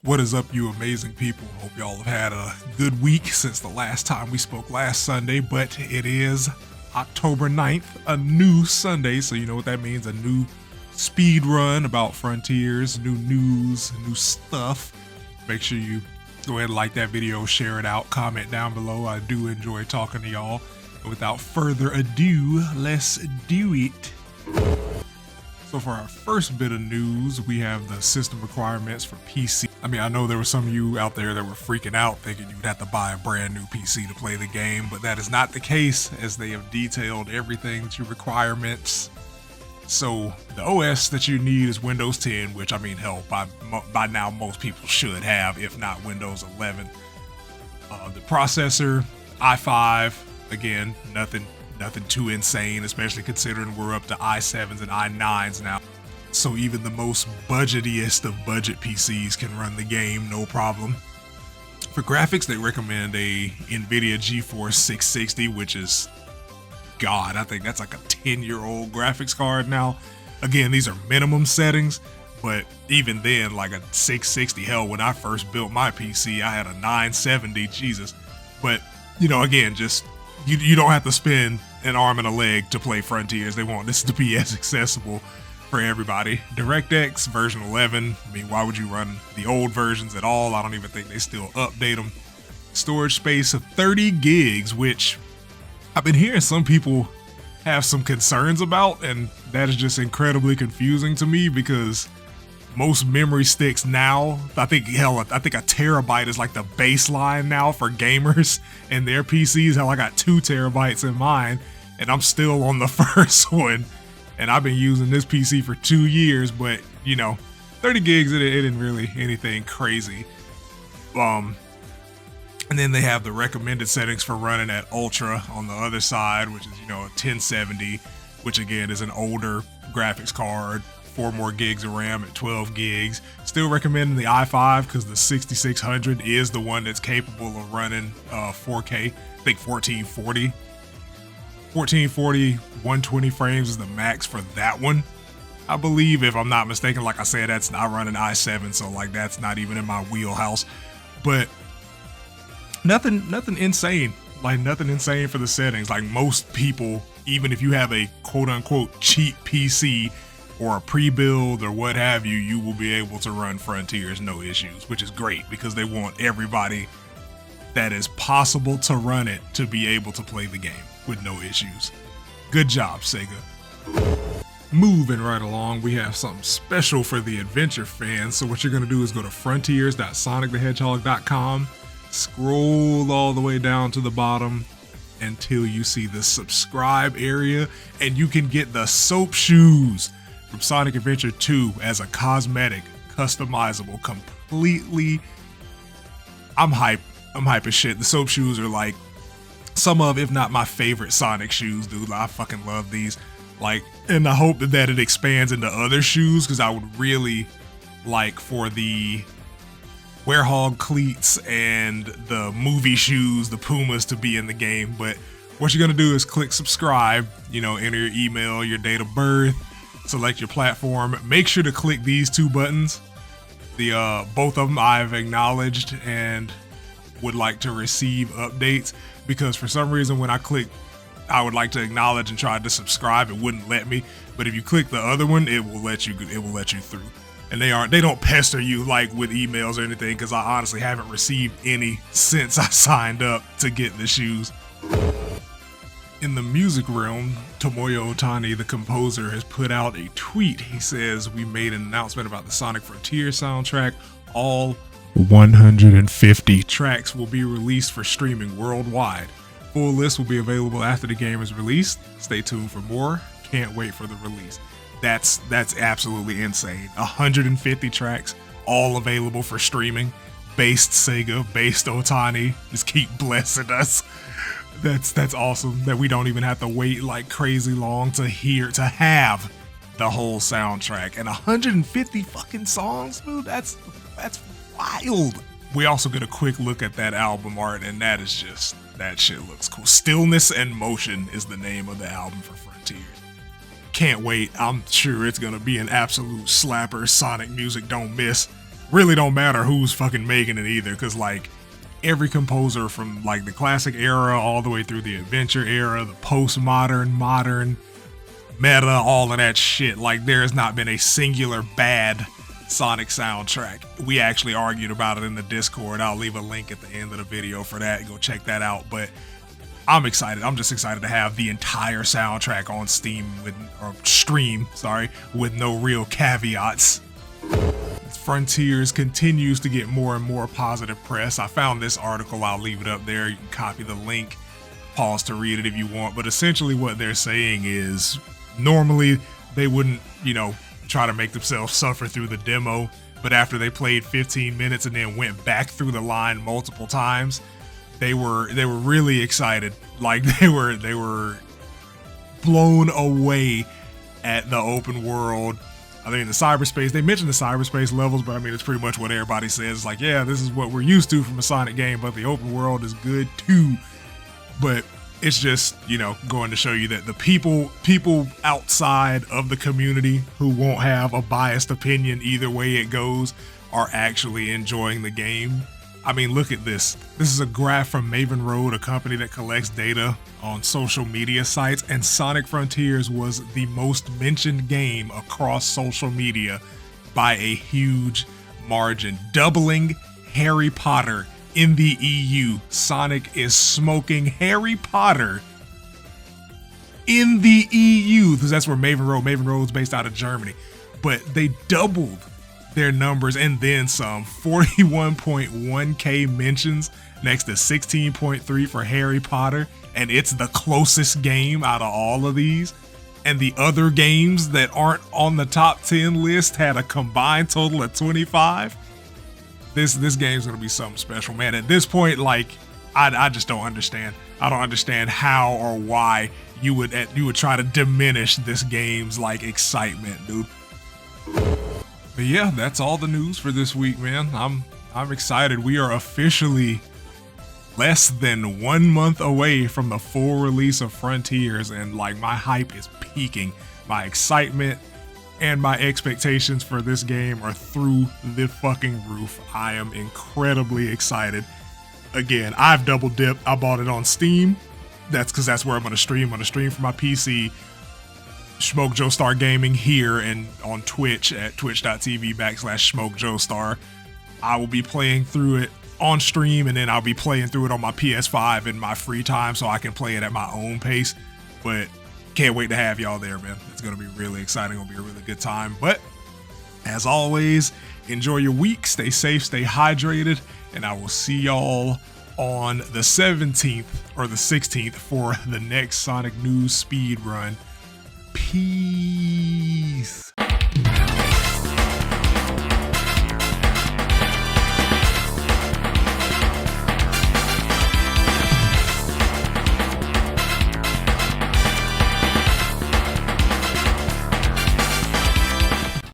What is up, you amazing people? Hope y'all have had a good week since the last time we spoke last Sunday, but it is October 9th, a new Sunday, so you know what that means, a new speed run about Frontiers, new news, new stuff. Make sure you go ahead and like that video, share it out, comment down below. I do enjoy talking to y'all. But without further ado, let's do it. So for our first bit of news, we have the system requirements for PC. I mean, I know there were some of you out there that were freaking out thinking you would have to buy a brand new PC to play the game, but that is not the case, as they have detailed everything to requirements. So the OS that you need is Windows 10, which I mean, hell, by now most people should have, if not Windows 11. The processor, i5, again, nothing too insane, especially considering we're up to i7s and i9s now. So even the most budgetiest of budget PCs can run the game, no problem. For graphics, they recommend a NVIDIA GeForce 660, which is, God, I think that's like a 10-year-old graphics card now. Again, these are minimum settings, but even then, like a 660, hell, when I first built my PC, I had a 970, Jesus. But, you know, again, just you don't have to spend an arm and a leg to play Frontiers. They want this to be as accessible for everybody. DirectX version 11. I mean, why would you run the old versions at all? I don't even think they still update them. Storage space of 30 gigs, which I've been hearing some people have some concerns about, and that is just incredibly confusing to me because most memory sticks now, I think a terabyte is like the baseline now for gamers and their PCs. Hell, I got 2 terabytes in mine and I'm still on the first one, and I've been using this PC for 2 years, but you know, 30 gigs, it isn't really anything crazy. And then they have the recommended settings for running at Ultra on the other side, which is, you know, a 1070, which again is an older graphics card. 4 more gigs of RAM at 12 gigs. Still recommending the i5 because the 6600 is the one that's capable of running 4K. I think 1440. 1440, 120 frames is the max for that one, I believe, if I'm not mistaken. Like I said, that's not running i7, so like that's not even in my wheelhouse. But nothing insane. Like nothing insane for the settings. Like most people, even if you have a quote-unquote cheap PC or a pre-build or what have you, you will be able to run Frontiers no issues, which is great because they want everybody that is possible to run it to be able to play the game with no issues. Good job, Sega. Moving right along, we have something special for the adventure fans. So what you're gonna do is go to frontiers.sonicthehedgehog.com, scroll all the way down to the bottom until you see the subscribe area, and you can get the soap shoes from Sonic Adventure 2 as a cosmetic, customizable, completely. I'm hype as shit. The soap shoes are like some of, if not my favorite Sonic shoes, dude. I fucking love these. Like, and I hope that it expands into other shoes, because I would really like for the Werehog cleats and the movie shoes, the Pumas, to be in the game. But what you're gonna do is click subscribe, you know, enter your email, your date of birth, select your platform. Make sure to click these 2 buttons. Both of them I've acknowledged and would like to receive updates, because for some reason when I click I would like to acknowledge and tried to subscribe, it wouldn't let me. But if you click the other one, it will let you through. And they don't pester you like with emails or anything, because I honestly haven't received any since I signed up to get the shoes. In the music realm, Tomoyo Otani, the composer, has put out a tweet. He says, "We made an announcement about the Sonic Frontier soundtrack. All 150 tracks will be released for streaming worldwide. Full list will be available after the game is released. Stay tuned for more. Can't wait for the release." That's absolutely insane. 150 tracks, all available for streaming. Based Sega, based Otani. Just keep blessing us. That's awesome that we don't even have to wait like crazy long to have the whole soundtrack. And 150 fucking songs, dude, that's wild. We also get a quick look at that album art, and that shit looks cool. Stillness and Motion is the name of the album for Frontiers. Can't wait. I'm sure it's gonna be an absolute slapper. Sonic music don't miss. really don't matter who's fucking making it either, because like every composer from like the classic era all the way through the adventure era, the postmodern, modern, meta, all of that shit, like there has not been a singular bad Sonic soundtrack. We actually argued about it in the Discord. I'll leave a link at the end of the video for that. Go check that out. But I'm excited. I'm just excited to have the entire soundtrack on stream with no real caveats. Frontiers continues to get more and more positive press. I found this article. I'll leave it up there. You can copy the link, pause to read it if you want. But essentially what they're saying is normally they wouldn't, try to make themselves suffer through the demo. But after they played 15 minutes and then went back through the line multiple times, they were really excited. Like they were blown away at the open world. I mean, the cyberspace, they mentioned the cyberspace levels, but I mean, it's pretty much what everybody says. Like, yeah, this is what we're used to from a Sonic game, but the open world is good too. But it's just, going to show you that the people outside of the community who won't have a biased opinion either way it goes are actually enjoying the game. I mean, look at this. This is a graph from Maven Road, a company that collects data on social media sites, and Sonic Frontiers was the most mentioned game across social media by a huge margin, doubling Harry Potter in the EU. Sonic is smoking Harry Potter in the EU, because that's where Maven Road's based out of Germany. But they doubled their numbers and then some. 41.1k mentions next to 16.3 for Harry Potter, and it's the closest game out of all of these. And the other games that aren't on the top 10 list had a combined total of 25. This game's gonna be something special, man. At this point, like, I just don't understand. I don't understand how or why you would try to diminish this game's like excitement, dude. But yeah, that's all the news for this week, man. I'm excited. We are officially less than 1 month away from the full release of Frontiers, and like my hype is peaking. My excitement and my expectations for this game are through the fucking roof. I am incredibly excited. Again, I've double dipped. I bought it on Steam. That's because that's where I'm gonna stream. I'm gonna stream from my PC. Shmoke Joestar Gaming here, and on Twitch at twitch.tv/Shmoke Joestar. I will be playing through it on stream, and then I'll be playing through it on my PS5 in my free time so I can play it at my own pace. But can't wait to have y'all there, man. It's gonna be really exciting. It'll be a really good time. But as always, enjoy your week, stay safe, stay hydrated, and I will see y'all on the 17th or the 16th for the next Sonic News speed run. Peace.